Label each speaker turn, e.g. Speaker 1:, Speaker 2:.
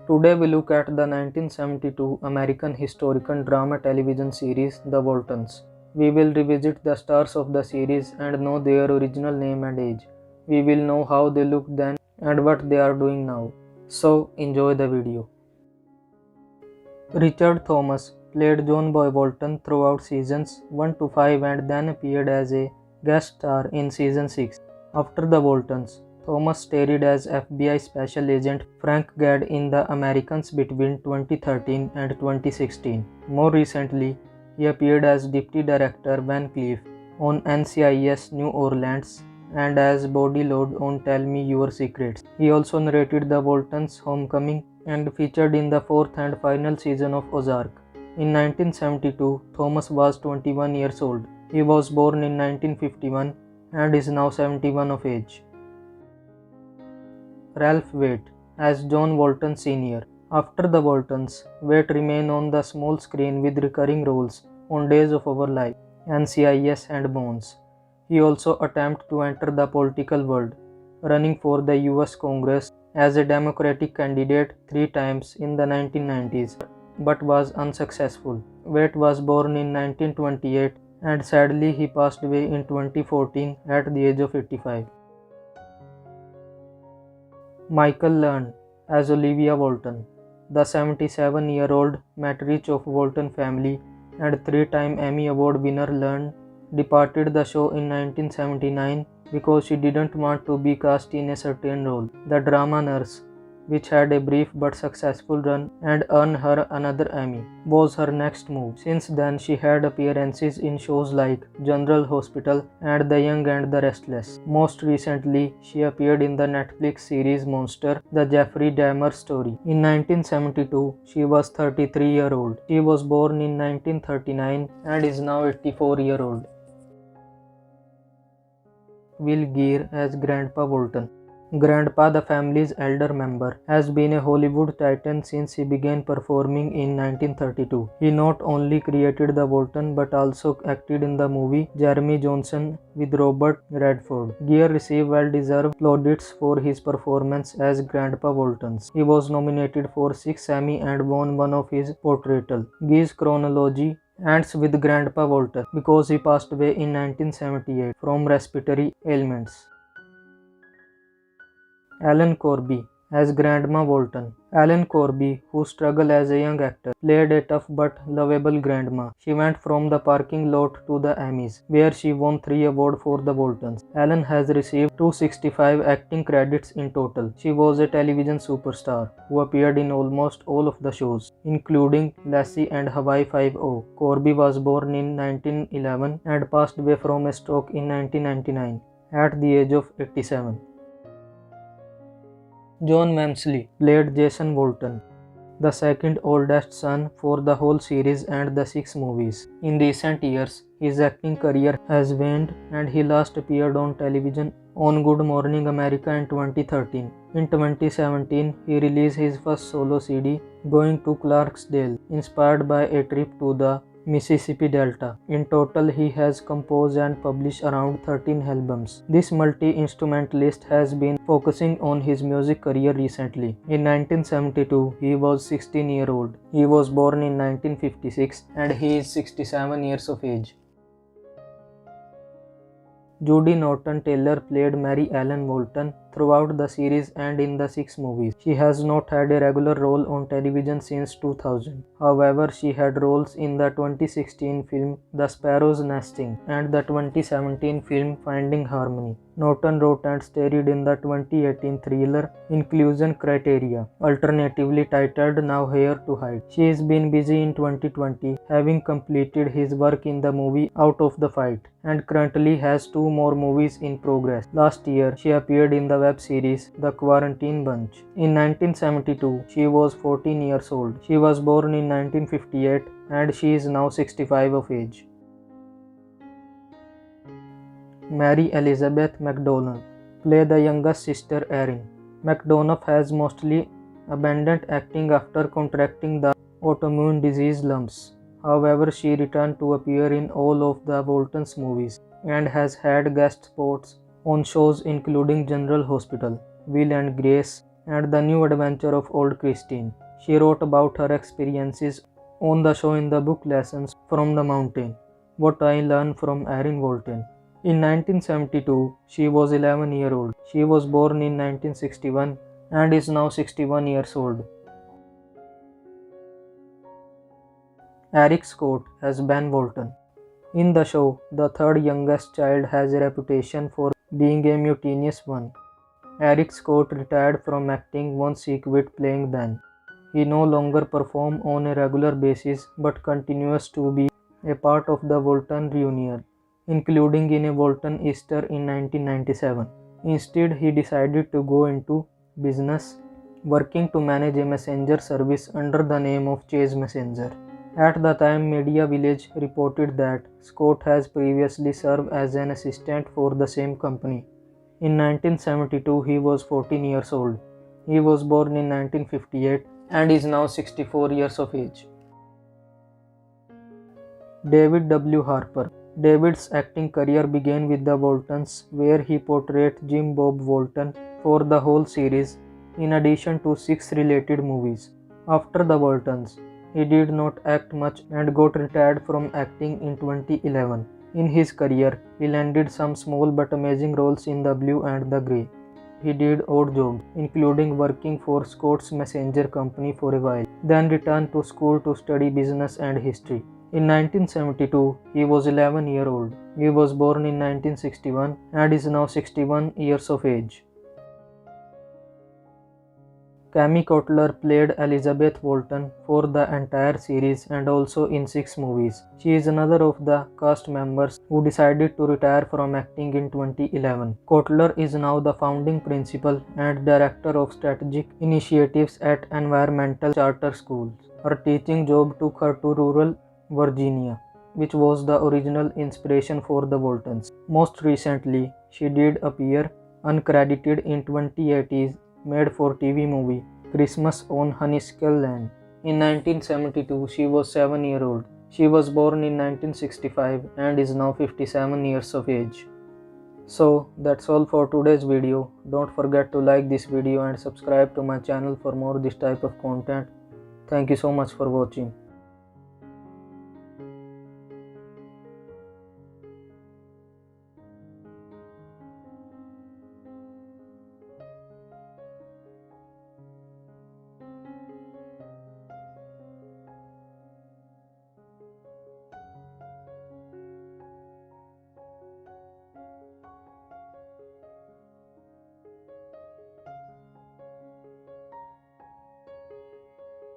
Speaker 1: Today we look at the 1972 American historical drama television series The Waltons. We will revisit the stars of the series and know their original name and age. We will know how they looked then and what they are doing now. So enjoy the video. Richard Thomas played John Boy Walton throughout seasons 1 to 5 and then appeared as a guest star in season 6. After The Waltons, Thomas starred as FBI Special Agent Frank Gadd in The Americans between 2013 and 2016. More recently, he appeared as Deputy Director Van Cleef on NCIS New Orleans and as Body Load on Tell Me Your Secrets. He also narrated The Waltons' Homecoming and featured in the fourth and final season of Ozark. In 1972, Thomas was 21 years old. He was born in 1951 and is now 71 of age. Ralph Waite as John Walton Sr. After The Waltons, Waite remained on the small screen with recurring roles on Days of Our Life, NCIS and Bones. He also attempted to enter the political world, running for the US Congress as a Democratic candidate 3 times in the 1990s, but was unsuccessful. Waite was born in 1928 and sadly he passed away in 2014 at the age of 85. Michael Learn as Olivia Walton. The 77-year-old matriarch of Walton family and 3-time Emmy Award winner Learn departed the show in 1979 because she didn't want to be cast in a certain role. The drama Nurse, which had a brief but successful run and earned her another Emmy, was her next move. Since then, she had appearances in shows like General Hospital and The Young and the Restless. Most recently, she appeared in the Netflix series Monster, the Jeffrey Dahmer story. In 1972, she was 33-year-old. She was born in 1939 and is now 84-year-old. Will Geer as Grandpa Walton. Grandpa, the family's elder member, has been a Hollywood titan since he began performing in 1932. He not only created The Walton but also acted in the movie Jeremy Johnson with Robert Redford. Geer received well-deserved plaudits for his performance as Grandpa Waltons. He was nominated for 6 Emmy and won one of his portrayal. Geer's chronology ends with Grandpa Walton because he passed away in 1978 from respiratory ailments. Ellen Corby as Grandma Walton. Ellen Corby, who struggled as a young actor, played a tough but lovable grandma. She went from the parking lot to the Emmys, where she won 3 awards for The Waltons. Ellen has received 265 acting credits in total. She was a television superstar who appeared in almost all of the shows, including Lassie and Hawaii Five-O. Corby was born in 1911 and passed away from a stroke in 1999 at the age of 87. John Mamsley played Jason Walton, the second oldest son for the whole series and the 6 movies. In recent years, his acting career has waned and he last appeared on television on Good Morning America in 2013. In 2017, he released his first solo CD, Going to Clarksdale, inspired by a trip to the Mississippi Delta. In total, he has composed and published around 13 albums. This multi-instrumentalist has been focusing on his music career recently. In 1972, he was 16-year-old. He was born in 1956 and he is 67 years of age. Judy Norton-Taylor played Mary Ellen Walton throughout the series and in the 6 movies. She has not had a regular role on television since 2000. However, she had roles in the 2016 film The Sparrow's Nesting and the 2017 film Finding Harmony. Norton wrote and starred in the 2018 thriller Inclusion Criteria, alternatively titled Now Here to Hide. She has been busy in 2020, having completed his work in the movie Out of the Fight, and currently has 2 more movies in progress. Last year, she appeared in the web series The Quarantine Bunch. In 1972, she was 14 years old. She was born in 1958 and she is now 65 of age. Mary Elizabeth McDonough played the youngest sister Erin. McDonough has mostly abandoned acting after contracting the autoimmune disease lumps. However, she returned to appear in all of the Waltons movies and has had guest spots on shows including General Hospital, Will and Grace, and the new adventure of old Christine. She wrote about her experiences on the show in the book Lessons from the Mountain, What I Learned from Erin Walton. In 1972, she was 11-year-old. She was born in 1961 and is now 61 years old. Eric Scott as Ben Walton. In the show, the third youngest child has a reputation for being a mutinous one. Eric Scott retired from acting once he quit playing then. He no longer performs on a regular basis but continues to be a part of the Walton reunion, including in a Walton Easter in 1997. Instead, he decided to go into business, working to manage a messenger service under the name of Chase Messenger. At the time, Media Village reported that Scott has previously served as an assistant for the same company. In 1972, he was 14 years old. He was born in 1958 and is now 64 years of age. David W. Harper. David's acting career began with the Waltons, where he portrayed Jim Bob Walton for the whole series, in addition to 6 related movies. After the Waltons, he did not act much and got retired from acting in 2011. In his career, he landed some small but amazing roles in The Blue and the Grey. He did odd jobs, including working for Scott's Messenger Company for a while, then returned to school to study business and history. In 1972, he was 11-year-old. He was born in 1961 and is now 61 years of age. Cammy Cotler played Elizabeth Walton for the entire series and also in 6 movies. She is another of the cast members who decided to retire from acting in 2011. Cotler is now the founding principal and director of strategic initiatives at environmental charter schools. Her teaching job took her to rural Virginia, which was the original inspiration for the Waltons. Most recently, she did appear uncredited in 2018's made-for-TV movie Christmas on Honeysuckle Land. In 1972, she was 7-year-old. She was born in 1965 and is now 57 years of age. So that's all for today's video. Don't forget to like this video and subscribe to my channel for more this type of content. Thank you so much for watching.